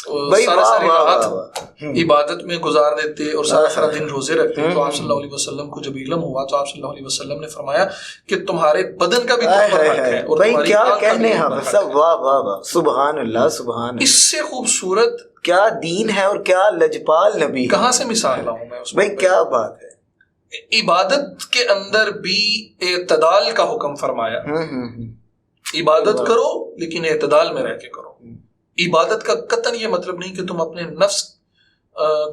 ساری رات عبادت میں گزار دیتے اور سارا دن روزے رکھتے. تو آپ صلی اللہ علیہ وسلم کو جب علم ہوا تو آپ صلی اللہ علیہ وسلم نے فرمایا کہ تمہارے بدن کا بھی تم پر حق ہے اور تمہاری آنکھ کا بھی تم پر حق ہے. واہ واہ واہ، سبحان اللہ سبحان اللہ. اس سے خوبصورت کیا دین ہے اور کیا لجپال نبی. کہاں سے مثال لاؤں میں اس بھائی، کیا بات ہے. عبادت کے اندر بھی اعتدال کا حکم فرمایا. عبادت کرو لیکن اعتدال میں رہ کے کرو. عبادت کا قطعاً یہ مطلب نہیں کہ تم اپنے نفس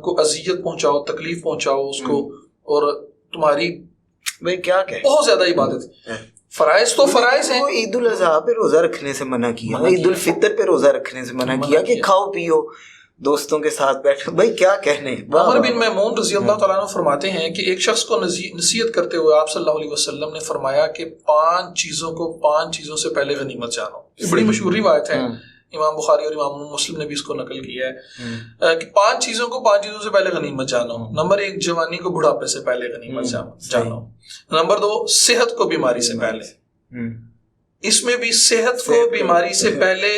کو اذیت پہنچاؤ، تکلیف پہنچاؤ اس کو، اور تمہاری بھائی کیا کہ بہت زیادہ عبادت. فرائض تو فرائض ہیں. عید الاضحیٰ پہ روزہ رکھنے سے منع کیا، عید الفطر پہ روزہ رکھنے سے منع کیا کہ کھاؤ پیو دوستوں کے ساتھ بیٹھو. بھائی کیا کہنے. عمر بن میمون رضی اللہ تعالیٰ عنہ فرماتے ہیں کہ ایک شخص کو نصیحت کرتے ہوئے آپ صلی اللہ علیہ وسلم نے فرمایا کہ 5 چیزوں سے پہلے غنیمت جانو. یہ بڑی مشہور روایت ہے، امام بخاری اور امام مسلم نے بھی اس کو نقل کیا ہے کہ 5 چیزوں سے پہلے غنیمت جانو. نمبر 1 جوانی کو بڑھاپے سے پہلے غنیمت جانو. نمبر 2 صحت کو بیماری سے پہلے. اس میں بھی صحت کو بیماری سے پہلے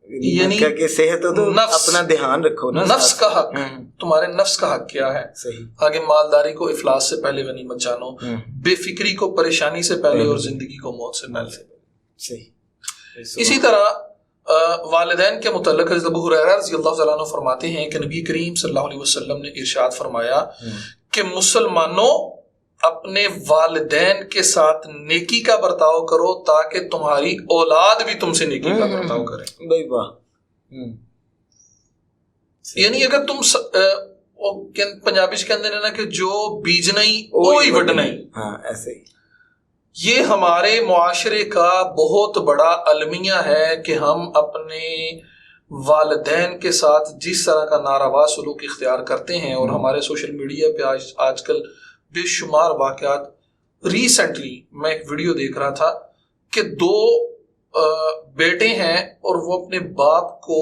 یعنی کہ صحت ہو تو اپنا دھیان رکھو نا. نفس کا حق، تمہارے نفس کا حق کیا ہے. آگے مالداری کو افلاس سے پہلے غنیمت جانو. بے فکری کو پریشانی سے پہلے اور زندگی کو موت سے پہلے. اسی طرح والدین کے متعلق حضرت ابو ہریرہ رضی اللہ تعالیٰ عنہ فرماتے ہیں کہ نبی کریم صلی اللہ علیہ وسلم نے ارشاد فرمایا کہ مسلمانوں اپنے والدین کے ساتھ نیکی کا برتاؤ کرو تاکہ تمہاری اولاد بھی تم سے نیکی کا برتاؤ کرے. بھائی واہ. یعنی اگر تم پنجابی سے کہتے ہیں نا کہ جو بیج نہیں وہی وڈ نہیں. ہاں ایسے ہی. یہ ہمارے معاشرے کا بہت بڑا المیہ ہے کہ ہم اپنے والدین کے ساتھ جس طرح کا ناروا سلوک اختیار کرتے ہیں. اور ہمارے سوشل میڈیا پہ آج کل بے شمار واقعات. ریسنٹلی میں ایک ویڈیو دیکھ رہا تھا کہ 2 بیٹے ہیں اور وہ اپنے باپ کو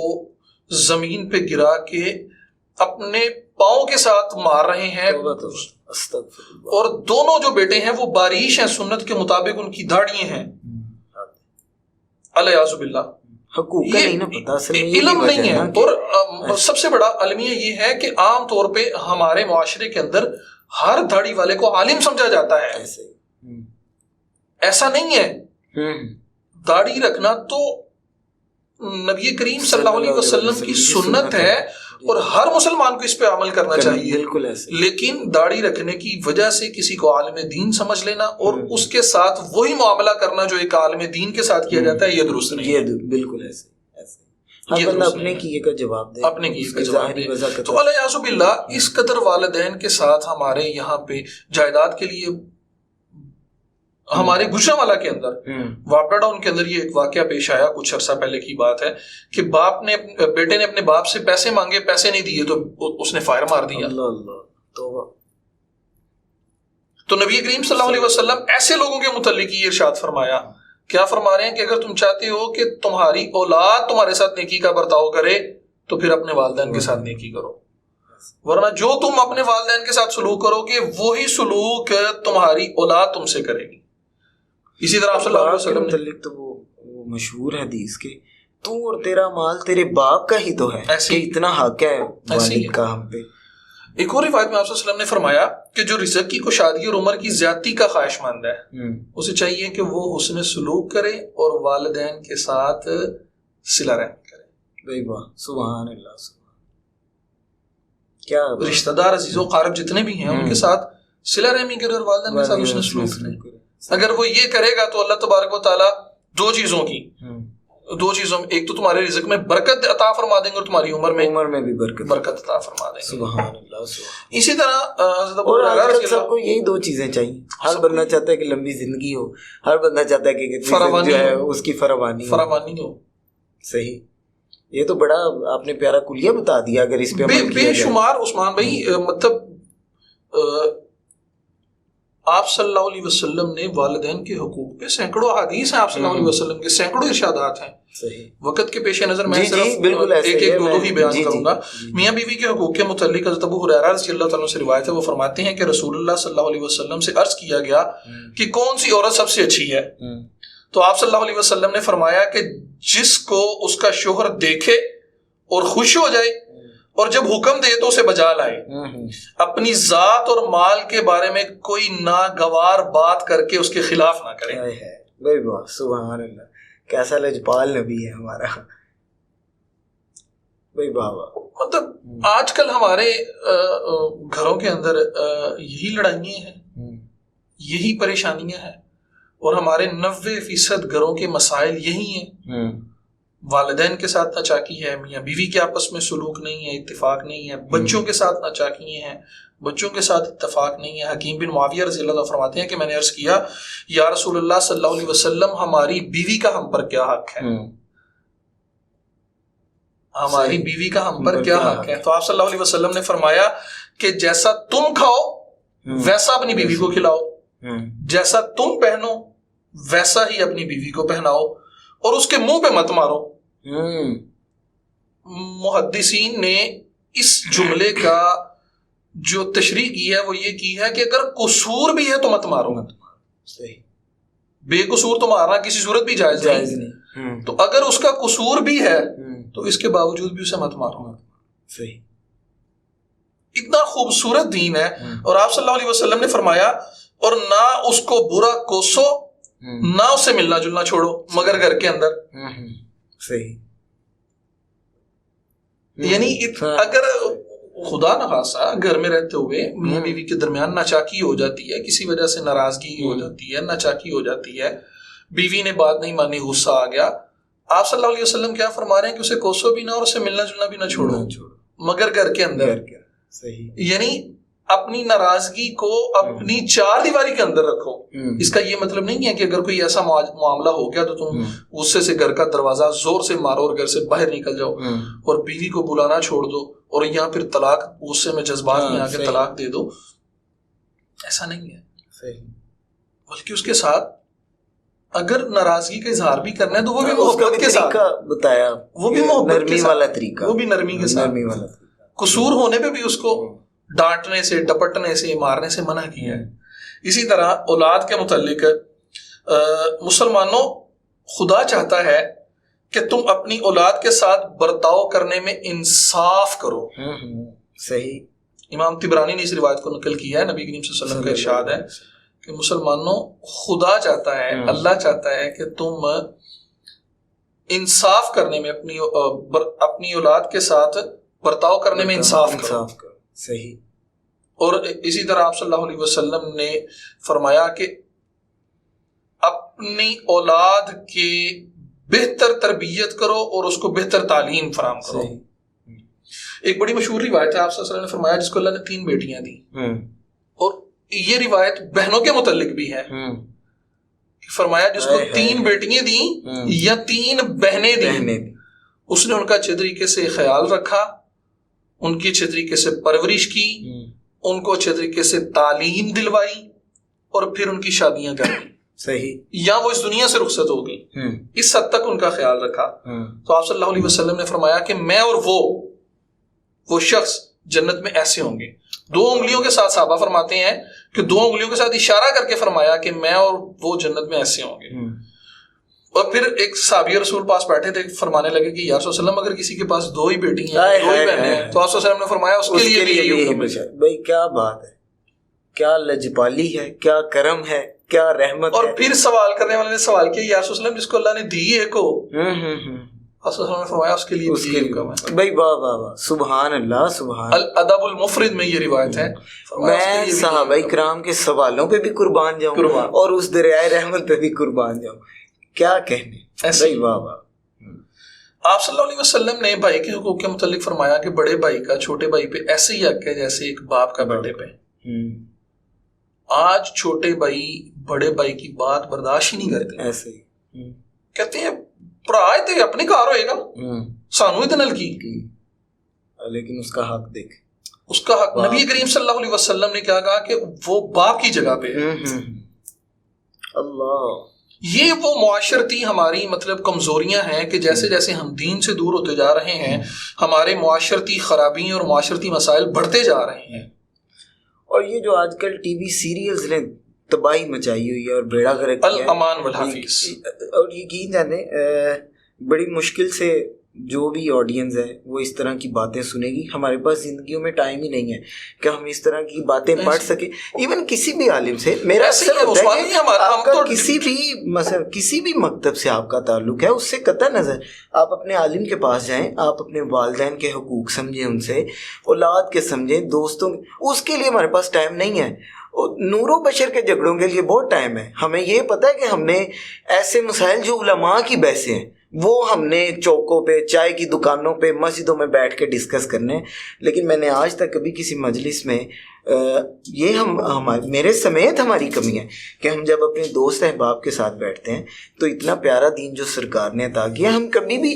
زمین پہ گرا کے اپنے پاؤں کے ساتھ مار رہے ہیں. اور دونوں جو بیٹے ہیں وہ باریش ہیں، سنت کے مطابق ان کی داڑھیاں ہیں. الیاذ باللہ. علم نہیں ہے. اور سب سے بڑا المیہ یہ ہے کہ عام طور پہ ہمارے معاشرے کے اندر ہر داڑھی والے کو عالم سمجھا جاتا ہے. ایسا نہیں ہے. داڑھی رکھنا تو نبی کریم صلی اللہ علیہ وسلم کی سنت ہے اور ہر مسلمان کو اس پہ عمل کرنا چاہیے. بالکل ایسے. لیکن داڑھی رکھنے کی وجہ سے کسی کو عالم دین سمجھ لینا اور اس کے ساتھ وہی معاملہ کرنا جو ایک عالم دین کے ساتھ کیا جاتا ہے، یہ درست نہیں. یہ بالکل ایسے. اپنے کیے کا جواب دے، اپنے کیے کا جواب دے. تو الیاذ باللہ اس قدر والدین کے ساتھ ہمارے یہاں پہ جائیداد کے لیے ہمارے گجرانوالہ کے اندر واپڈا ٹاؤن کے اندر یہ ایک واقعہ پیش آیا کچھ عرصہ پہلے کی بات ہے کہ بیٹے نے اپنے باپ سے پیسے مانگے، پیسے نہیں دیے تو اس نے فائر مار دیا. تو نبی کریم صلی اللہ علیہ وسلم ایسے لوگوں کے متعلق یہ ارشاد فرمایا. کیا فرما رہے ہیں کہ اگر تم چاہتے ہو کہ تمہاری اولاد تمہارے ساتھ نیکی کا برتاؤ کرے تو پھر اپنے والدین کے ساتھ نیکی کرو، ورنہ جو تم اپنے والدین کے ساتھ سلوک کرو گے وہی سلوک تمہاری اولاد تم سے کرے گی. اسی طرح آپ صلی اللہ علیہ وسلم متعلق تو وہ مشہور حدیث کہ تو اور تیرا مال تیرے باپ کا ہی تو ہے، کہ اتنا حق ہے والد کا ہم پہ. ایک اور روایت میں آپ صلی اللہ علیہ وسلم نے فرمایا کہ جو رزق کی کشادگی اور عمر کی زیادتی کا خواہش مند ہے اسے چاہیے کہ وہ حسن سلوک کرے اور والدین کے ساتھ صلہ رحمی کرے. بھائی واہ، سبحان اللہ. کیا رشتہ دار عزیز و قارب جتنے بھی ہیں ان کے ساتھ صلہ رحمی کرے اور والدین کے ساتھ حسن سلوک کرے. اگر وہ یہ کرے گا تو اللہ تبارک و تعالیٰ 2 چیزوں میں، ایک تو تمہارے رزق میں برکت عطا فرما دیں گے اور تمہاری عمر میں بھی برکت عطا فرما دیں گے. سبحان اللہ. اسی طرح سب کو یہی 2 چیزیں چاہیے. ہر بندہ چاہتا ہے کہ لمبی زندگی ہو، ہر بندہ چاہتا ہے کہ جو ہے اس کی فراوانی ہو. صحیح. یہ تو بڑا آپ نے پیارا کلیہ بتا دیا. اگر اس پہ بے شمار عثمان بھائی، مطلب آپ صلی اللہ علیہ وسلم نے والدین کے حقوق پہ سینکڑوں احادیث ہیں، آپ صلی اللہ علیہ وسلم کے سینکڑوں ارشادات ہیں. وقت کے پیش نظر میں صرف ایک 2 ہی بیان کروں گا. میاں بیوی کے حقوق کے متعلق حضرت ابو ہریرہ رضی اللہ تعالیٰ سے روایت ہے، وہ فرماتے ہیں کہ رسول اللہ صلی اللہ علیہ وسلم سے عرض کیا گیا کہ کون سی عورت سب سے اچھی ہے؟ تو آپ صلی اللہ علیہ وسلم نے فرمایا کہ جس کو اس کا شوہر دیکھے اور خوش ہو جائے اور جب حکم دے تو اسے بجا لائے. اپنی ذات اور مال کے بارے میں کوئی ناگوار بات کر کے اس کے خلاف نہ کرے. بھائی واہ سبحان اللہ, کیسا لجپال نبی ہے ہمارا. بھائی واہ واہ. مطلب آج کل ہمارے گھروں کے اندر یہی لڑائیاں ہیں, یہی پریشانیاں ہیں, اور ہمارے 90% گھروں کے مسائل یہی ہیں. والدین کے ساتھ ناچاکی ہے, میاں بیوی کے آپس میں سلوک نہیں ہے, اتفاق نہیں ہے, بچوں کے ساتھ ناچاکی ہیں, بچوں کے ساتھ اتفاق نہیں ہے. حکیم بن معاویہ رضی اللہ عنہ فرماتے ہیں کہ میں نے عرض کیا یا رسول اللہ صلی اللہ علیہ وسلم ہماری بیوی کا ہم پر کیا حق ہے, ہماری بیوی کا ہم پر کیا حق ہے. تو آپ صلی اللہ علیہ وسلم نے فرمایا کہ جیسا تم کھاؤ ویسا اپنی بیوی کو کھلاؤ, جیسا تم پہنو ویسا ہی اپنی بیوی کو پہناؤ, اور اس کے منہ پہ مت مارو. محدثین نے اس جملے کا جو تشریح کی ہے وہ یہ کی ہے کہ اگر قصور بھی ہے تو مت مارو. صحیح. بے قصور تو مارنا کسی صورت بھی جائز نہیں. تو اگر اس کا قصور بھی ہے تو اس کے باوجود بھی اسے مت مارو. صحیح. اتنا خوبصورت دین ہے. اور آپ صلی اللہ علیہ وسلم نے فرمایا اور نہ اس کو برا کوسو نہ اس سے ملنا جلنا چھوڑو مگر گھر کے اندر. صحیح. یعنی اگر خدا نخواستہ گھر میں رہتے ہوئے میاں بیوی کے درمیان ناچاکی ہو جاتی ہے, کسی وجہ سے ناراضگی ہو جاتی ہے, ناچاکی ہو جاتی ہے, بیوی نے بات نہیں مانی, غصہ آ گیا, آپ صلی اللہ علیہ وسلم کیا فرما رہے ہیں کہ اسے کوسو بھی نہ اور اسے ملنا جلنا بھی نہ چھوڑو مگر گھر کے اندر. صحیح. یعنی اپنی ناراضگی کو اپنی چار دیواری کے اندر رکھو. اس کا یہ مطلب نہیں ہے کہ اگر کوئی ایسا معاملہ ہو گیا تو تم غصے سے گھر کا دروازہ زور سے مارو اور گھر سے باہر نکل جاؤ اور بیوی کو بلانا چھوڑ دو اور یہاں پھر طلاق غصے میں جذبات میں آ کے طلاق دے دو. ایسا نہیں ہے. صحیح. بلکہ اس کے ساتھ اگر ناراضگی کا اظہار بھی کرنا ہے تو وہ بھی محبت کے ساتھ بتایا, وہ بھی محبت کے والا طریقہ, وہ بھی نرمی کے ساتھ. قصور ہونے پہ بھی اس کو ڈانٹنے سے, ڈپٹنے سے, مارنے سے منع کیا ہے. اسی طرح اولاد کے متعلق مسلمانوں خدا چاہتا ہے کہ تم اپنی اولاد کے ساتھ برتاؤ کرنے میں انصاف کرو. صحیح. امام طبرانی نے اس روایت کو نقل کیا ہے, نبی کریم صلی اللہ علیہ وسلم کا ارشاد ہے کہ مسلمانوں خدا چاہتا ہے, اللہ چاہتا ہے کہ تم انصاف کرنے میں اپنی اولاد کے ساتھ برتاؤ کرنے میں انصاف کرو. صحیح. اور اسی طرح آپ صلی اللہ علیہ وسلم نے فرمایا کہ اپنی اولاد کی بہتر تربیت کرو اور اس کو بہتر تعلیم فراہم کرو. ایک بڑی مشہور روایت ہے, آپ صلی اللہ علیہ وسلم نے فرمایا جس کو اللہ نے 3 بیٹیاں دی, اور یہ روایت بہنوں کے متعلق بھی ہے. فرمایا جس کو 3 بیٹیاں دیں یا 3 بہنیں دیں, اس نے ان کا اچھے طریقے سے خیال رکھا, ان کی اچھے طریقے سے پرورش کی, ان کو اچھے طریقے سے تعلیم دلوائی اور پھر ان کی شادیاں کر دی. صحیح. یا وہ اس دنیا سے رخصت ہو گئی, اس حد تک ان کا خیال رکھا. تو آپ صلی اللہ علیہ وسلم نے فرمایا کہ میں اور وہ شخص جنت میں ایسے ہوں گے. 2 انگلیوں کے ساتھ صحابہ فرماتے ہیں کہ 2 انگلیوں کے ساتھ اشارہ کر کے فرمایا کہ میں اور وہ جنت میں ایسے ہوں گے. اور پھر ایک صحابی رسول پاس بیٹھے تھے, فرمانے لگے کہ یا رسول اللہ وسلم اگر کسی کے پاس 2 ہی بیٹی ہیں, 2 ہی بہنیں ہیں, تو آپ صلی اللہ علیہ وسلم نے فرمایا اس کے لیے بھی یہی حکم ہے. بھائی کیا بات ہے, کیا لجپالی ہے, کیا کرم ہے, کیا رحمت. اور پھر سوال کرنے والے نے سوال کیا یا رسول اللہ جس کو اللہ نے دی ہے کو, آپ صلی اللہ علیہ وسلم نے فرمایا اس کے لیے بھی یہی حکم ہے. بھائی واہ واہ واہ, سبحان اللہ, سبحان. الادب المفرد میں یہ روایت ہے. میں صحابہ کرام کے سوالوں پہ بھی قربان جاؤں اور اس دریائے رحمت پہ بھی قربان جاؤں. کیا کہنے. بھائی واہ واہ. آپ صلی اللہ علیہ وسلم نے بھائی کے حقوق کے متعلق فرمایا کہ بڑے بھائی کا چھوٹے بھائی پہ ایسے ہی حق ہے جیسے ایک باپ کا بیٹے پہ. آج چھوٹے بھائی بڑے بھائی کی بات برداشت ہی نہیں کرتے. ایسے ہی کہتے ہیں پرا تے اپنے گھر ہوئے گا, سانو ہی نل کی, لیکن اس کا حق دیکھ, اس کا حق. نبی کریم صلی اللہ علیہ وسلم نے کیا کہا کہ وہ باپ کی جگہ پہ. اللہ. یہ وہ معاشرتی ہماری مطلب کمزوریاں ہیں کہ جیسے جیسے ہم دین سے دور ہوتے جا رہے ہیں ہمارے معاشرتی خرابیاں اور معاشرتی مسائل بڑھتے جا رہے ہیں. اور یہ جو آج کل ٹی وی سیریلز نے تباہی مچائی ہوئی ہے اور بیڑا گرک الامان والحفیظ, اور یقین جانے بڑی مشکل سے جو بھی آڈینس ہے وہ اس طرح کی باتیں سنے گی. ہمارے پاس زندگیوں میں ٹائم ہی نہیں ہے کہ ہم اس طرح کی باتیں پڑھ سکیں. ایون کسی بھی عالم سے میرا اکثر ہوتا ہے کہ آپ کا کسی بھی مثلا کسی بھی مکتب سے آپ کا تعلق ہے، اس سے قطع نظر آپ اپنے عالم کے پاس جائیں، آپ اپنے والدین کے حقوق سمجھیں، ان سے اولاد کے سمجھیں، دوستوں، اس کے لیے ہمارے پاس ٹائم نہیں ہے. نور و بشر کے جھگڑوں کے لیے بہت ٹائم ہے. ہمیں یہ پتہ ہے کہ ہم نے ایسے مسائل جو علماء کی بحثیں ہیں وہ ہم نے چوکوں پہ، چائے کی دکانوں پہ، مسجدوں میں بیٹھ کے ڈسکس کرنے. لیکن میں نے آج تک کبھی کسی مجلس میں یہ میرے سمیت ہماری کمی ہے کہ ہم جب اپنے دوست احباب کے ساتھ بیٹھتے ہیں تو اتنا پیارا دین جو سرکار نے عطا کیا، ہم کبھی بھی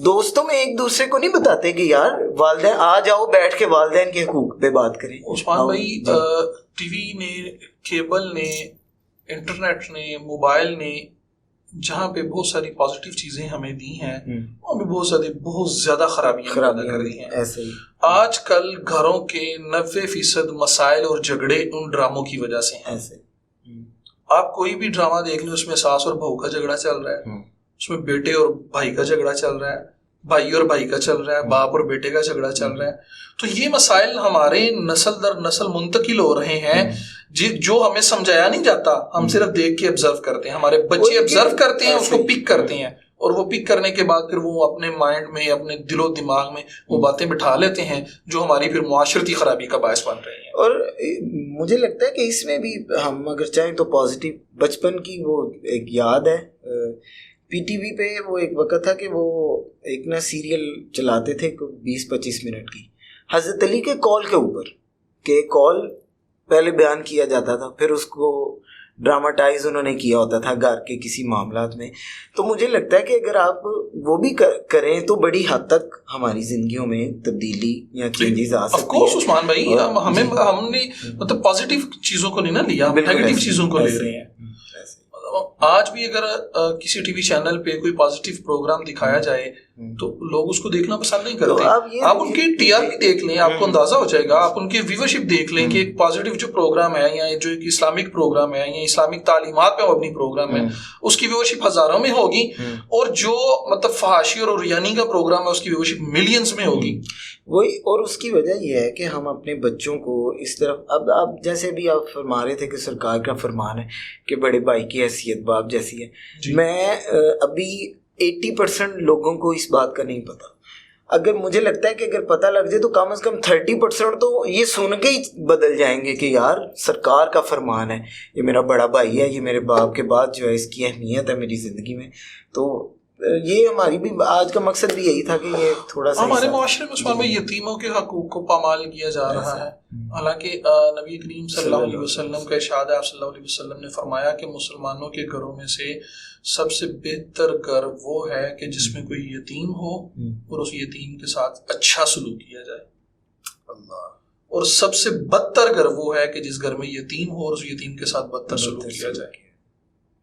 دوستوں میں ایک دوسرے کو نہیں بتاتے کہ یار والدین آ جاؤ بیٹھ کے والدین کے حقوق پہ بات کریں. عثمان بھائی، ٹی وی نے، کیبل نے، انٹرنیٹ نے، موبائل نے جہاں پہ بہت ساری پازیٹیو چیزیں ہمیں دی ہیں، وہاں پہ بہت زیادہ خرابیاں پیدا کر دی ہیں. ایسے ہی آج کل گھروں کے 90% مسائل اور جھگڑے ان ڈراموں کی وجہ سے ہیں. آپ کوئی بھی ڈرامہ دیکھ لیں، اس میں ساس اور بہو کا جھگڑا چل رہا ہے، اس میں بیٹے اور بھائی کا جھگڑا چل رہا ہے، بھائی اور بھائی کا چل رہا ہے، باپ اور بیٹے کا جھگڑا چل رہا ہے. تو یہ مسائل ہمارے نسل در نسل منتقل ہو رہے ہیں جو ہمیں سمجھایا نہیں جاتا. ہم صرف دیکھ کے آبزرو کرتے ہیں، ہمارے بچے آبزرو کرتے ہیں، اس کو پک کرتے ہیں، اور وہ پک کرنے کے بعد پھر وہ اپنے مائنڈ میں، اپنے دل و دماغ میں وہ باتیں بٹھا لیتے ہیں جو ہماری پھر معاشرتی خرابی کا باعث بن رہی ہیں. اور مجھے لگتا ہے کہ اس میں بھی ہم اگر چاہیں تو پازیٹیو، بچپن کی وہ ایک یاد ہے، پی ٹی وی پہ وہ ایک وقت تھا کہ وہ ایک نا سیریل چلاتے تھے 20-25 منٹ کی، حضرت علی کے کال کے اوپر، کہ کال پہلے بیان کیا جاتا تھا، پھر اس کو ڈراماٹائز انہوں نے کیا ہوتا تھا گھر کے کسی معاملات میں. تو مجھے لگتا ہے کہ اگر آپ وہ بھی کریں تو بڑی حد تک ہماری زندگیوں میں تبدیلی یا چینجز آ سکتی ہیں. آف کورس عثمان بھائی، ہم نے مطلب پازیٹیو چیزوں کو نہیں نا لیا، نیگیٹو چیزوں کو لے رہے ہیں. آج بھی اگر کسی ٹی وی چینل پہ کوئی پازیٹیو پروگرام دکھایا جائے تو لوگ اس کو دیکھنا پسند نہیں کرتے. آپ ان کی ٹی آر پی دیکھ لیں، آپ کو اندازہ ہو جائے گا. آپ ان کی ویورشپ دیکھ لیں کہ ایک پازیٹیو جو پروگرام ہے یا جو ایک اسلامک پروگرام ہے یا اسلامک تعلیمات پہ مبنی پروگرام ہے، اس کی ویورشپ ہزاروں میں ہوگی، اور جو مطلب فحاشی اور ریانی کا پروگرام ہے اس کی ویورشپ ملینز میں ہوگی. وہی، اور اس کی وجہ یہ ہے کہ ہم اپنے بچوں کو اس طرف، اب جیسے بھی آپ فرما رہے تھے کہ سرکار کا فرمان ہے کہ بڑے بھائی کی حیثیت باپ جیسی ہے. میں ابھی 80% لوگوں کو اس بات کا نہیں پتا. اگر مجھے لگتا ہے کہ اگر پتہ لگ جائے تو کم از کم 30% تو یہ سن کے ہی بدل جائیں گے کہ یار سرکار کا فرمان ہے، یہ میرا بڑا بھائی ہے، یہ میرے باپ کے بعد جو ہے اس کی اہمیت ہے میری زندگی میں. تو یہ ہماری بھی آج کا مقصد بھی یہی تھا کہ یہ تھوڑا سا ہمارے معاشرے میں عثمان بھائی یتیموں کے حقوق کو پامال کیا جا رہا ہے. حالانکہ نبی کریم صلی اللہ علیہ وسلم کا ارشاد ہے، آپ صلی اللہ علیہ وسلم نے فرمایا کہ مسلمانوں کے گھروں میں سے سب سے بہتر گھر وہ ہے کہ جس میں کوئی یتیم ہو اور اس یتیم کے ساتھ اچھا سلوک کیا جائے. اور سب سے بدتر گھر وہ ہے کہ جس گھر میں یتیم ہو اور اس یتیم کے ساتھ بدتر سلوک کیا جائے.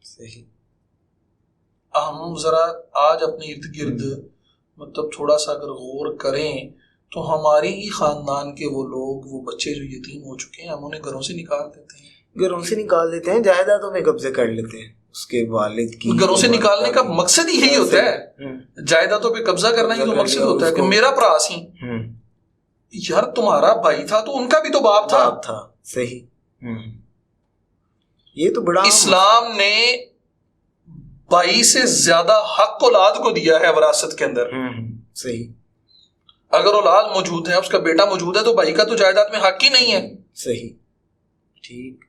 صحیح. ہم ذرا آج اپنے ارد گرد مطلب تھوڑا سا اگر غور کریں تو ہمارے ہی خاندان کے وہ لوگ، وہ بچے جو یتیم ہو چکے ہیں، ہم انہیں گھروں سے نکال دیتے ہیں، جائیدادوں میں قبضے کر لیتے ہیں. اس کے والد کی گھروں سے نکالنے کا مقصد یہی ہوتا ہے، جائیدادوں پہ قبضہ کرنا ہی تو مقصد ہوتا ہے کہ میرا پراس ہی، یار تمہارا بھائی تھا تو ان کا بھی تو باپ تھا. صحیح. یہ تو بڑا اسلام نے بھائی سے زیادہ حق اولاد کو دیا ہے وراثت کے اندر. صحیح. اگر اولاد موجود ہے، اس کا بیٹا موجود ہے، تو بھائی کا تو جائیداد میں حق ہی نہیں ہے. صحیح. ٹھیک.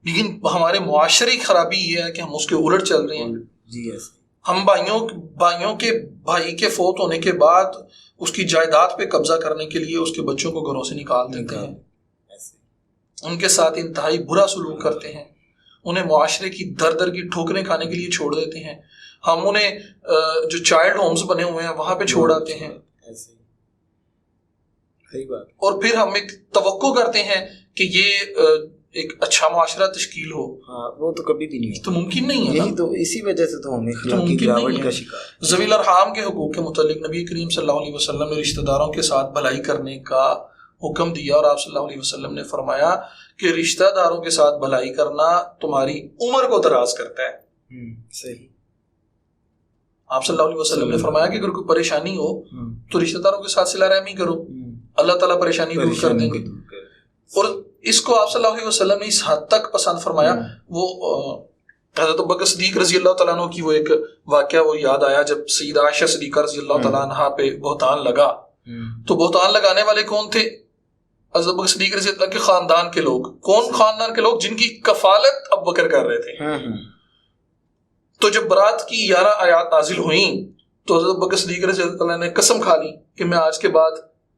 لیکن ہمارے معاشرے کی خرابی یہ ہے کہ ہم اس کے الٹ چل رہے ہیں. جی ایسے ہم بھائیوں کے بھائی کے فوت ہونے کے بعد اس کی جائیداد پہ قبضہ کرنے کے لیے اس کے بچوں کو گھروں سے نکال دیتے ہیں، ان کے ساتھ انتہائی برا سلوک کرتے ہیں، انہیں معاشرے کی در در کی ٹھوکریں کھانے کے لیے چھوڑ دیتے ہیں. ہم انہیں جو چائلڈ ہومز بنے ہوئے ہیں وہاں پہ چھوڑ آتے ہیں، اور پھر ہم ایک توقع کرتے ہیں کہ یہ ایک اچھا معاشرہ تشکیل ہو. وہ تو کبھی بھی نہیں، تو ممکن نہیں ہے. یہی تو اسی وجہ سے تو ہم اخلاقی گراوٹ کا شکار. ذوی الارحام کے حقوق کے متعلق نبی کریم صلی اللہ علیہ وسلم نے رشتہ داروں کے ساتھ بھلائی کرنے کا حکم دیا، اور آپ صلی اللہ علیہ وسلم نے فرمایا کہ رشتہ داروں کے ساتھ بھلائی کرنا تمہاری عمر کو دراز کرتا ہے. صحیح. آپ صلی اللہ علیہ وسلم نے فرمایا کہ اگر کوئی پریشانی ہو تو رشتہ داروں کے ساتھ صلہ رحمی کرو، اللہ تعالیٰ پریشانی دور کر دیں گے. اور اس کو آپ صلی اللہ علیہ وسلم نے اس حد تک پسند فرمایا. وہ حضرت ابوبکر صدیق رضی اللہ تعالیٰ عنہ کی وہ ایک واقعہ وہ یاد آیا جب سیدہ عائشہ صدیقہ رضی اللہ تعالیٰ عنہ پہ بہتان لگا. تو بہتان لگانے والے کون تھے؟ حضرت ابوبکر صدیق رضی اللہ کے خاندان کے لوگ. کون خاندان کے لوگ؟ جن کی کفالت ابوبکر کر رہے تھے. تو جب برات کی 11 آیات نازل ہوئیں تو حضرت ابوبکر صدیق رضی اللہ نے قسم کھا لی کہ میں آج کے بعد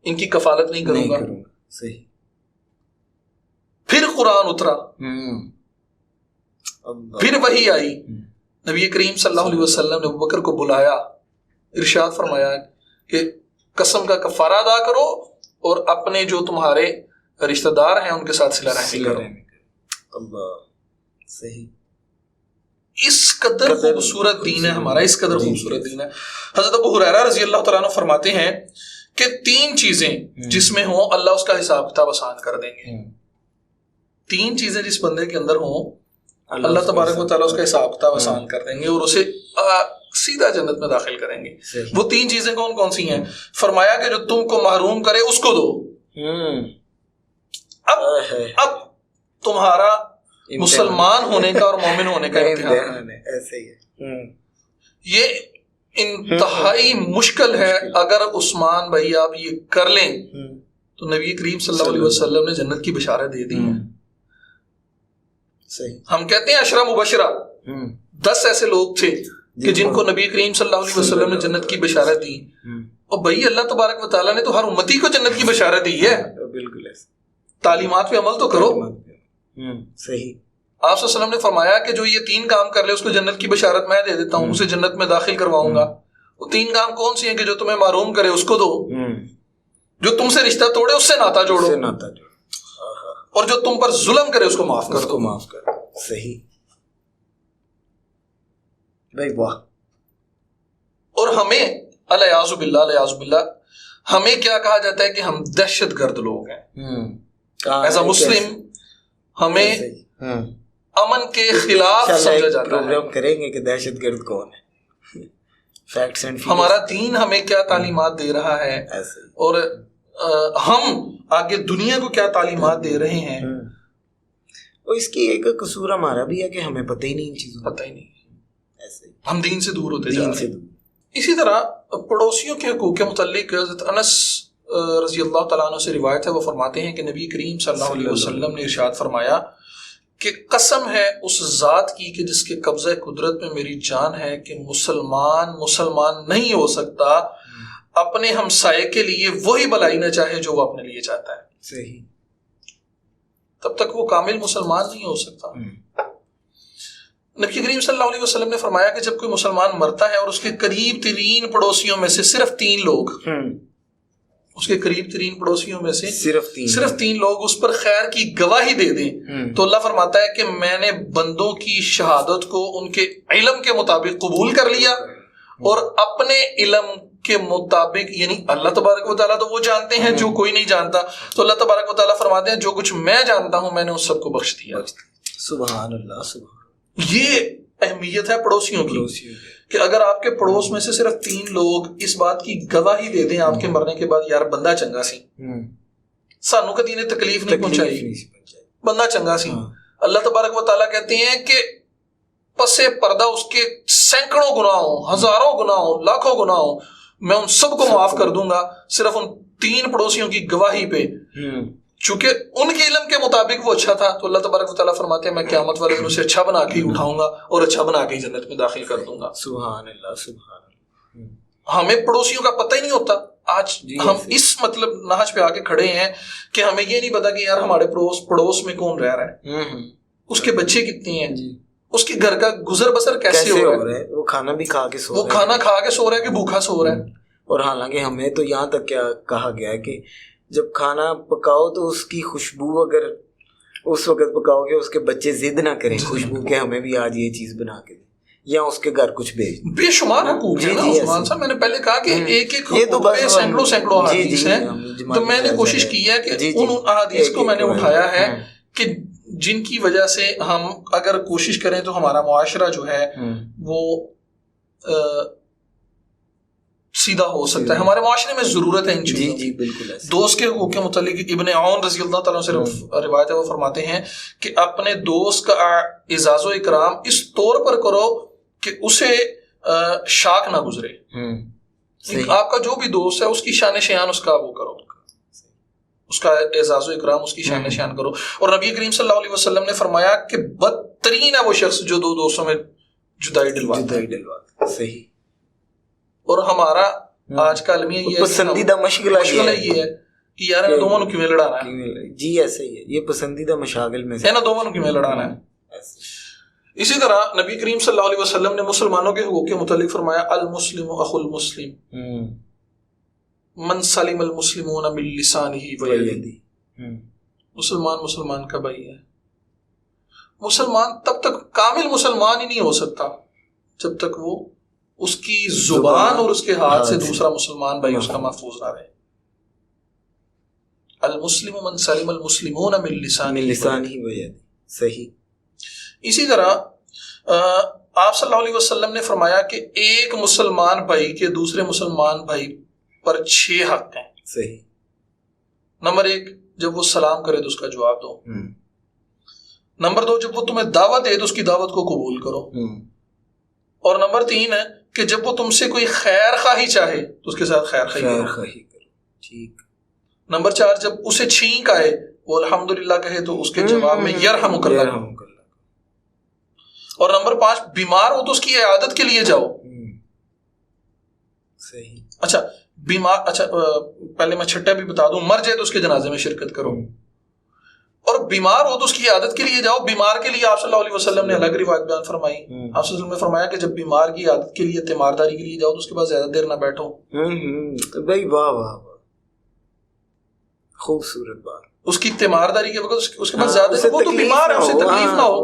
ان کی کفالت نہیں کروں گا. صحیح. پھر قرآن اترا، پھر وحی آئی. نبی کریم صلی اللہ علیہ وسلم نے ابوبکر کو بلایا، ارشاد فرمایا کہ قسم کا کفارہ ادا کرو اور اپنے جو تمہارے رشتہ دار ہیں ان کے ساتھ صلہ رحمی کرو. اللہ. صحیح. اس قدر خوبصورت دین ہے ہمارا، اس قدر خوبصورت دین ہے. حضرت ابو ہریرہ رضی اللہ تعالیٰ عنہ فرماتے ہیں کہ 3 چیزیں جس میں ہوں اللہ اس کا حساب کتاب آسان کر دیں گے. 3 چیزیں جس بندے کے اندر ہوں اللہ تبارک و تعالیٰ اس کا حساب کتاب آسان کر دیں گے اور اسے سیدھا جنت میں داخل کریں گے. وہ 3 چیزیں کون کون سی ہیں؟ فرمایا کہ جو تم کو محروم کرے اس کو دو. اب تمہارا مسلمان ہونے کا اور مومن ہونے کا امتحان ہے. ایسے ہی ہے. یہ انتہائی مشکل ہے. اگر عثمان بھائی آپ یہ کر لیں تو نبی کریم صلی اللہ علیہ وسلم نے جنت کی بشارت دے دی. ہم کہتے ہیں عشرہ مبشرہ، 10 ایسے لوگ تھے کہ جن کو نبی کریم صلی اللہ علیہ وسلم نے جنت کی بشارت دی. اور بھائی اللہ تبارک و تعالیٰ نے تو ہر امتی کو جنت کی بشارت دی ہے. بالکل. تعلیمات پہ عمل تو کرو. صحیح. آپ صلی اللہ علیہ وسلم نے فرمایا کہ جو یہ 3 کام کر لے اس کو جنت کی بشارت میں دے دیتا ہوں، اسے جنت میں داخل کرواؤں گا. وہ 3 کام کون سی ہیں؟ کہ جو تمہیں محروم کرے اس کو دو، جو تم سے رشتہ توڑے اس سے ناتا جوڑو، اور جو تم پر ظلم کرے اس کو معاف کر. صحیح بھائی. واہ. اور ہمیں الیاذ باللہ ہمیں کیا کہا جاتا ہے کہ ہم دہشت گرد لوگ ہیں. ایز اے مسلم ہمیں امن کے خلاف سمجھا جاتا ہے. پروگرام کریں گے کہ دہشت گرد کون ہے. فیکٹس اینڈ ہمارا دین ہمیں کیا تعلیمات دے رہا ہے اور ہم آگے دنیا کو کیا تعلیمات دے رہے ہیں. اور اس کی ایک قصور ہمارا بھی ہے کہ ہمیں پتہ ہی نہیں ان چیزوں، پتہ ہی نہیں. ہم دین سے دور ہوتے جا رہے ہیں. اسی طرح پڑوسیوں کے حقوق کے متعلق حضرت انس رضی اللہ تعالیٰ عنہ سے روایت ہے. وہ فرماتے ہیں کہ نبی کریم صلی اللہ علیہ وسلم نے ارشاد فرمایا کہ قسم ہے اس ذات کی کہ جس کے قبضہ قدرت میں میری جان ہے کہ مسلمان نہیں ہو سکتا اپنے ہمسائے کے لیے وہی بلائی نہ چاہے جو وہ اپنے لیے چاہتا ہے. صحیح. تب تک وہ کامل مسلمان نہیں ہو سکتا. نبی کریم صلی اللہ علیہ وسلم نے فرمایا کہ جب کوئی مسلمان مرتا ہے اور اس کے قریب ترین پڑوسیوں میں سے صرف 3 لوگ اس کے قریب ترین پڑوسیوں میں سے صرف 3 لوگ اس پر خیر کی گواہی دے دیں تو اللہ فرماتا ہے کہ میں نے بندوں کی شہادت کو ان کے علم کے مطابق قبول کر لیا اور اپنے علم کے مطابق، یعنی اللہ تبارک و تعالیٰ تو وہ جانتے ہیں جو کوئی نہیں جانتا، تو اللہ تبارک و تعالیٰ فرماتے ہیں جو کچھ میں جانتا ہوں میں نے اس سب کو بخش دیا. سبحان اللہ. سبحان. یہ اہمیت ہے پڑوسیوں کی کہ اگر آپ کے پڑوس میں سے صرف 3 لوگ اس بات کی گواہی دے دیں آپ کے مرنے کے بعد یار بندہ چنگا سی، سانو کدی نے تکلیف نہیں پہنچائی، بندہ چنگا سی. اللہ تبارک و تعالیٰ کہتے ہیں کہ پسے پردہ اس کے سینکڑوں گناہ ہوں، ہزاروں گناہ ہوں، لاکھوں گناہ ہوں، میں ان سب کو معاف کر دوں گا صرف ان 3 پڑوسیوں کی گواہی پہ. چونکہ ان کے علم کے مطابق وہ اچھا تھا تو اللہ تبارک و تعالیٰ فرماتے ہیں میں قیامت والے دن اسے اچھا بنا کے ہی اٹھاؤں گا اور اچھا بنا کے ہی جنت میں داخل کر دوں گا. سبحان اللہ. سبحان اللہ. ہمیں پڑوسیوں کا پتہ ہی نہیں ہوتا. آج ہم اس مطلب نہج پہ آ کے کھڑے ہیں کہ ہمیں یہ نہیں پتا کہ یار ہمارے پڑوس میں کون رہ رہا ہے، اس کے بچے کتنے ہیں، اس کے گھر کا گزر بسر کیسے ہو رہا ہے، وہ کھانا بھی کھا کے سو رہا ہے، وہ کھانا کھا کے سو رہا ہے کہ بھوکا سو رہا ہے. اور حالانکہ ہمیں تو یہاں تک کیا کہا گیا ہے کہ جب کھانا پکاؤ تو اس کی خوشبو اگر اس وقت پکاؤ گے اس کے بچے ضد نہ کریں خوشبو کہ ہمیں بھی آج یہ چیز بنا کے دیں یا اس کے گھر کچھ بھیج. بے شمار حقوق ہیں نا عثمان صاحب. میں نے پہلے کہا کہ ایک حقوق پہ سینکڑوں احادیث ہیں، تو میں نے کوشش کی ہے کہ ان احادیث کو میں نے اٹھایا ہے کہ جن کی وجہ سے ہم اگر کوشش کریں تو ہمارا معاشرہ جو ہے وہ سیدھا ہو سکتا ہے. ہمارے معاشرے میں ضرورت ہے ان چیزوں. جی بالکل. دوست کے حقوق کے متعلق ابن عون رضی اللہ تعالیٰ سے روایت ہے، وہ فرماتے ہیں کہ اپنے دوست کا اعزاز و اکرام اس طور پر کرو کہ اسے شاک نہ گزرے. آپ کا جو بھی دوست ہے اس کی شان شیان اس کا وہ کرو، اس کا اعزاز و اکرام، اس کی شان شیان کرو. اور نبی کریم صلی اللہ علیہ وسلم نے فرمایا کہ بدترین ہے وہ شخص جو دو دوستوں میں جدائی ڈلواتا. صحیح. اور ہمارا آج کا المیہ یہ پسندیدہ مشغلہ یہ ہے کہ یار انہوں دونوں کیوں لڑانا ہے. جی ایسے ہی ہے، یہ پسندیدہ مشاغل میں ہے نا، دونوں کیوں لڑانا ہے. اسی طرح نبی کریم صلی اللہ علیہ وسلم نے مسلمانوں کے حقوق کے متعلق فرمایا المسلم اخو المسلم من سلم المسلمون من لسانه ویدہ. مسلمان کا بھائی ہے. مسلمان تب تک کامل مسلمان ہی نہیں ہو سکتا جب تک وہ اس کی زبان اور اس کے ہاتھ سے دوسرا مسلمان بھائی اس کا محفوظ نہ رہے. المسلم من سلم المسلمون من لسانه ویدہ. صحیح. اسی طرح آپ صلی اللہ علیہ وسلم نے فرمایا کہ ایک مسلمان بھائی کے دوسرے مسلمان بھائی پر 6 حق ہیں. صحیح. نمبر 1، جب وہ سلام کرے تو اس کا جواب دو. نمبر 2، جب وہ تمہیں دعوت دے تو اس کی دعوت کو قبول کرو. اور نمبر 3 ہے کہ جب وہ تم سے کوئی خیر خواہی چاہے تو اس کے ساتھ خیر خواہی کرو. ٹھیک. نمبر 4، جب اسے چھینک آئے وہ الحمدللہ کہے تو اس کے جواب میں یرحمک اللہ. اور نمبر 5، بیمار ہو تو اس کی عیادت کے لیے جاؤ. صحیح. اچھا پہلے میں چھٹا بھی بتا دوں، مر جائے تو اس کے جنازے میں شرکت کرو. اور بیمار ہو تو اس کی عیادت کے لیے جاؤ. بیمار کے لیے آپ صلی اللہ علیہ وسلم نے الگ روایت بیان فرمائی. آپ صلی اللہ علیہ وسلم نے فرمایا کہ جب بیمار کی عیادت کے لیے تیمارداری کے لیے جاؤ تو اس کے بعد زیادہ دیر نہ بیٹھو. بھائی واہ واہ، خوبصورت بات. اس کی تیمارداری کے وقت اس کے بعد زیادہ، وہ تو بیمار ہے، اسے تکلیف نہ ہو،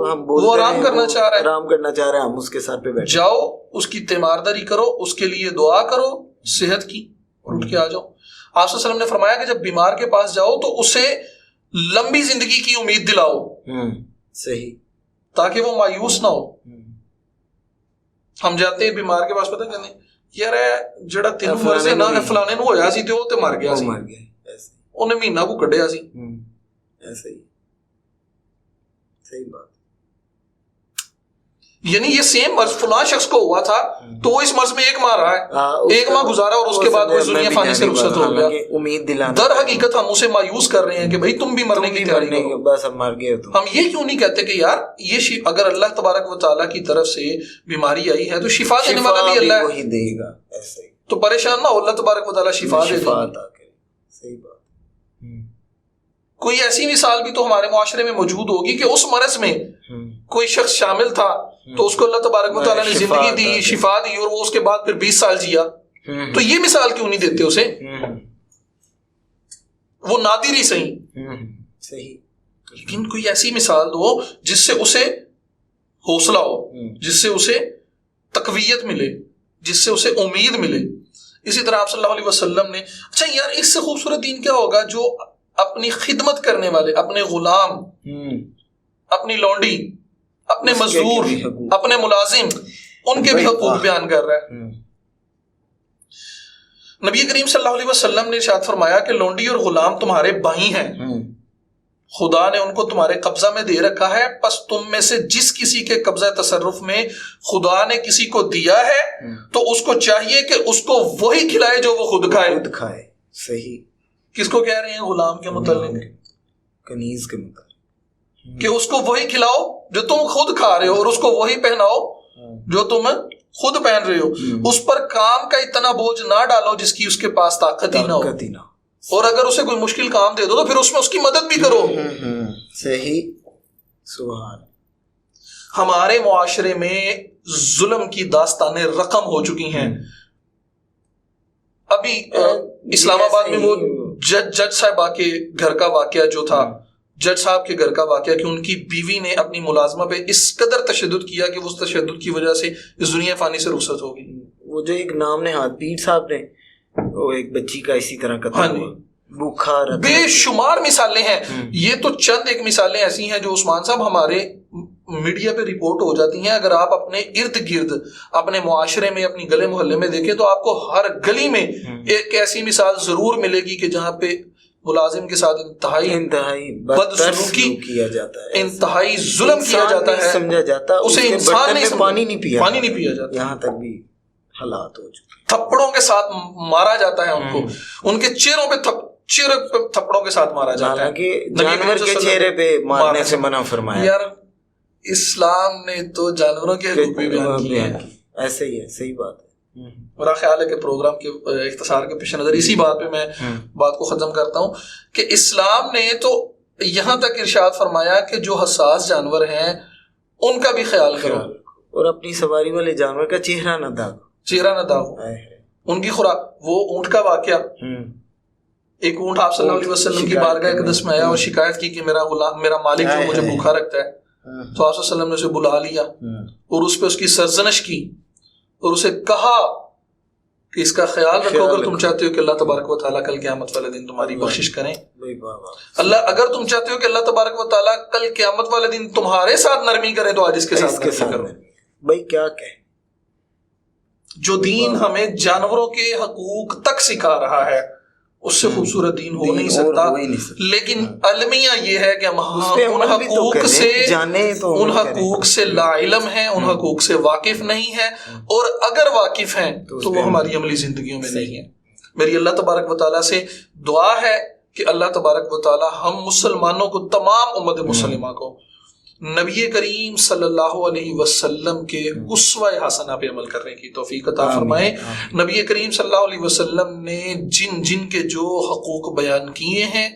وہ آرام کرنا چاہ رہا ہے، ہم اس کے ساتھ پہ بیٹھ جاؤ، اس کی تیمارداری کرو، اس کے لیے دعا کرو صحت کی، اور اٹھ کے آ جاؤ. آپ صلی اللہ علیہ وسلم نے فرمایا کہ جب بیمار کے پاس جاؤ تو اسے لمبی زندگی کی امید دلاؤ. صحیح. تاکہ وہ مایوس نہ ہو. ہم جاتے ہیں بیمار کے پاس، پتہ کہنے یار جڑا تینوں مرضی نہ فلانے نو ہویا سی تے وہ تے مر گیا سی، انہیں مہینہ کو کڈیا سی. ایسے ہی. صحیح بات. یعنی یہ سیم مرض فلاں شخص کو ہوا تھا تو وہ اس مرض میں 1 ماہ رہا ہے، 1 ماہ گزارا اور اس کے بعد وہ دنیا فانی سے رخصت ہو گیا. امید دلانا. در حقیقت ہم اسے مایوس کر رہے ہیں کہ بھائی تم بھی مرنے کی تیاری کرو، بس اب مر گئے. تو ہم یہ کیوں نہیں کہتے کہ یار یہ اگر اللہ تبارک و تعالیٰ کی طرف سے بیماری آئی ہے تو شفا دینے والا بھی اللہ ہے، وہی دے گا. ایسے ہی. تو پریشان نہ ہو، اللہ تبارک و تعالیٰ شفا دے گا. صحیح بات. کوئی ایسی مثال بھی تو ہمارے معاشرے میں موجود ہوگی کہ اس مرض میں کوئی شخص شامل تھا تو اس کو اللہ تبارک و تعالیٰ نے زندگی دی، شفا دی، اور وہ اس کے بعد پھر 20 سال جیا. تو یہ مثال کیوں نہیں دیتے اسے؟ وہ نادر ہی صحیح، لیکن کوئی ایسی مثال دو جس سے اسے حوصلہ ہو، جس سے اسے تقویت ملے، جس سے اسے امید ملے. اسی طرح آپ صلی اللہ علیہ وسلم نے، اچھا یار اس سے خوبصورت دین کیا ہوگا جو اپنی خدمت کرنے والے، اپنے غلام، اپنی لونڈی، اپنے مزدور، اپنے ملازم، ان کے بھی حقوق بیان کر رہا ہے. نبی کریم صلی اللہ علیہ وسلم نے ارشاد فرمایا کہ لونڈی اور غلام تمہارے بھائی ہیں، خدا نے ان کو تمہارے قبضہ میں دے رکھا ہے، پس تم میں سے جس کسی کے قبضہ تصرف میں خدا نے کسی کو دیا ہے تو اس کو چاہیے کہ اس کو وہی کھلائے جو وہ خود کھائے. صحیح. کس کو کہہ رہے ہیں؟ غلام کے متعلق، کنیز کے متعلق، کہ اس کو وہی کھلاؤ جو تم خود کھا رہے ہو، اور اس کو وہی پہناؤ جو تم خود پہن رہے ہو. اس پر کام کا اتنا بوجھ نہ ڈالو جس کی اس کے پاس طاقت ہی نہ ہو، اور اگر اسے کوئی مشکل کام دے دو تو پھر اس میں اس کی مدد بھی کرو. صحیح. سبحان. ہمارے معاشرے میں ظلم کی داستانیں رقم ہو چکی ہیں. ابھی اسلام آباد میں وہ جج صاحبہ کے گھر کا واقعہ جو تھا، جج صاحب کے گھر کا واقعہ کہ ان کی بیوی نے اپنی ملازمہ پہ اس قدر تشدد کیا کہ اس تشدد کی وجہ سے اس دنیا فانی سے رخصت ہو گئی. وہ جو ایک نام نے پیر صاحب نے، وہ ایک بچی کا اسی طرح قتل ہوا، بھوکھا رکھا. بے شمار مثالیں ہیں. یہ تو چند ایک مثالیں ایسی ہیں جو عثمان صاحب ہمارے میڈیا پہ رپورٹ ہو جاتی ہیں، اگر آپ اپنے ارد گرد اپنے معاشرے میں اپنی گلے محلے میں دیکھیں تو آپ کو ہر گلی میں ایک ایسی مثال ضرور ملے گی کہ جہاں پہ ملازم کے ساتھ انتہائی بدسلوکی کیا جاتا ہے، انتہائی ظلم کیا جاتا ہے، سمجھا جاتا ہے، اسے انسان نہیں پانی نہیں پیا جاتا، یہاں تک بھی حالات ہو چکے، تھپڑوں کے ساتھ مارا جاتا ہے ان کو، ان کے چہروں پہ تھپڑوں کے ساتھ مارا جاتا ہے، حالانکہ جانور کے چہرے پہ مارنے سے منع فرمایا۔ یار اسلام نے تو جانوروں کے حقوق بھی بیان کیے ہیں، ایسے ہی ہے، صحیح بات ہے۔ میرا خیال ہے کہ پروگرام کے اختصار کے پیش نظر اسی بات پہ میں بات کو ختم کرتا ہوں کہ اسلام نے تو یہاں تک ارشاد فرمایا کہ جو حساس جانور ہیں ان کا بھی خیال کرو، اور اپنی سواری والے جانور کا چہرہ نہ داغو، ان کی خوراک۔ وہ اونٹ کا واقعہ، ایک اونٹ آپ صلی اللہ علیہ وسلم کی بارگاہ اقدس میں آیا اور شکایت کی کہ میرا مالک جو مجھے بھوکا رکھتا ہے، تو آپ صلی اللہ علیہ وسلم نے اسے بلا لیا اور اس پہ اس کی سرزنش کی اور اسے کہا کہ اس کا خیال رکھو اگر تم چاہتے ہو کہ اللہ تبارک و تعالیٰ کل قیامت والے دن تمہاری بخشش کریں۔ اگر تم چاہتے ہو کہ اللہ تبارک و تعالیٰ کل قیامت والے دن تمہارے ساتھ نرمی کرے تو آج اس کے ساتھ نرمی کرو۔ بھائی کیا کہیں، جو دین ہمیں جانوروں کے حقوق تک سکھا رہا ہے اس سے خوبصورت دین ہو نہیں سکتا، لیکن المیہ یہ ہے کہ ہم ان حقوق سے لا علم ہیں، ان حقوق سے واقف نہیں ہیں، اور اگر واقف ہیں تو وہ ہماری عملی زندگیوں میں نہیں ہیں۔ میری اللہ تبارک و تعالیٰ سے دعا ہے کہ اللہ تبارک و تعالیٰ ہم مسلمانوں کو، تمام امت مسلمہ کو نبی کریم صلی اللہ علیہ وسلم کے اسوہ حسنہ پہ عمل کرنے کی توفیق عطا فرمائے۔ نبی کریم صلی اللہ علیہ وسلم نے جن کے جو حقوق بیان کیے ہیں،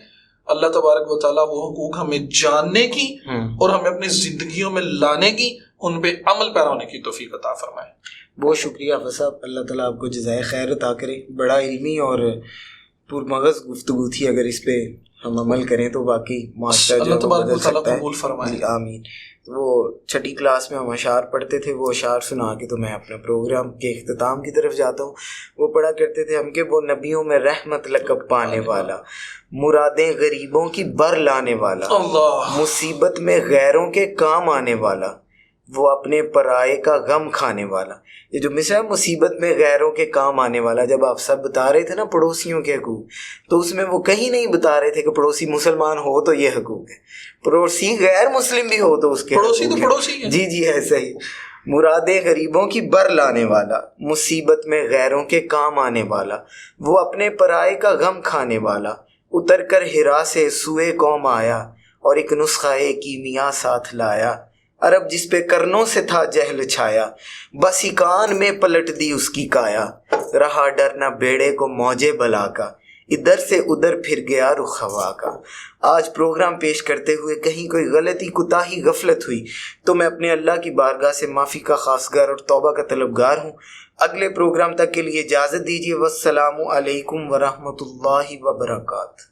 اللہ تبارک و تعالیٰ وہ حقوق ہمیں جاننے کی اور ہمیں اپنی زندگیوں میں لانے کی، ان پہ عمل پیرا ہونے کی توفیق عطا فرمائے۔ بہت شکریہ حافظ صاحب، اللہ تعالیٰ آپ کو جزائے خیر عطا کرے۔ بڑا علمی اور پرمغز گفتگو تھی، اگر اس پہ ہم عمل کریں تو باقی معاشرہ جو بدل سکتا ہے۔ آمین۔ وہ 6ٹھی کلاس میں ہم اشعار پڑھتے تھے، وہ اشعار سنا کے تو میں اپنے پروگرام کے اختتام کی طرف جاتا ہوں۔ وہ پڑھا کرتے تھے ہم کہ وہ نبیوں میں رحمت لقب پانے والا، مرادیں غریبوں کی بر لانے والا، مصیبت میں غیروں کے کام آنے والا، وہ اپنے پرائے کا غم کھانے والا۔ یہ جو مثال ہے مصیبت میں غیروں کے کام آنے والا، جب آپ سب بتا رہے تھے نا پڑوسیوں کے حقوق، تو اس میں وہ کہیں نہیں بتا رہے تھے کہ پڑوسی مسلمان ہو تو یہ حقوق ہے، پڑوسی غیر مسلم بھی ہو تو اس کے پڑوسی تو پڑوسی ہے۔ جی ایسا ہی، مرادیں غریبوں کی بر لانے والا، مصیبت میں غیروں کے کام آنے والا، وہ اپنے پرائے کا غم کھانے والا، اتر کر ہرا سے سوئے قوم آیا اور ایک نسخہ کیمیا ساتھ لایا، عرب جس پہ کرنوں سے تھا جہل چھایا، بس کان میں پلٹ دی اس کی کایا، رہا ڈر نہ بیڑے کو موجے بلا کا، ادھر سے ادھر پھر گیا رخ ہوا کا۔ آج پروگرام پیش کرتے ہوئے کہیں کوئی غلطی، کوتاہی، غفلت ہوئی تو میں اپنے اللہ کی بارگاہ سے معافی کا خواستگار اور توبہ کا طلبگار ہوں۔ اگلے پروگرام تک کے لیے اجازت دیجیے۔ والسلام علیکم ورحمۃ اللہ وبرکاتہ۔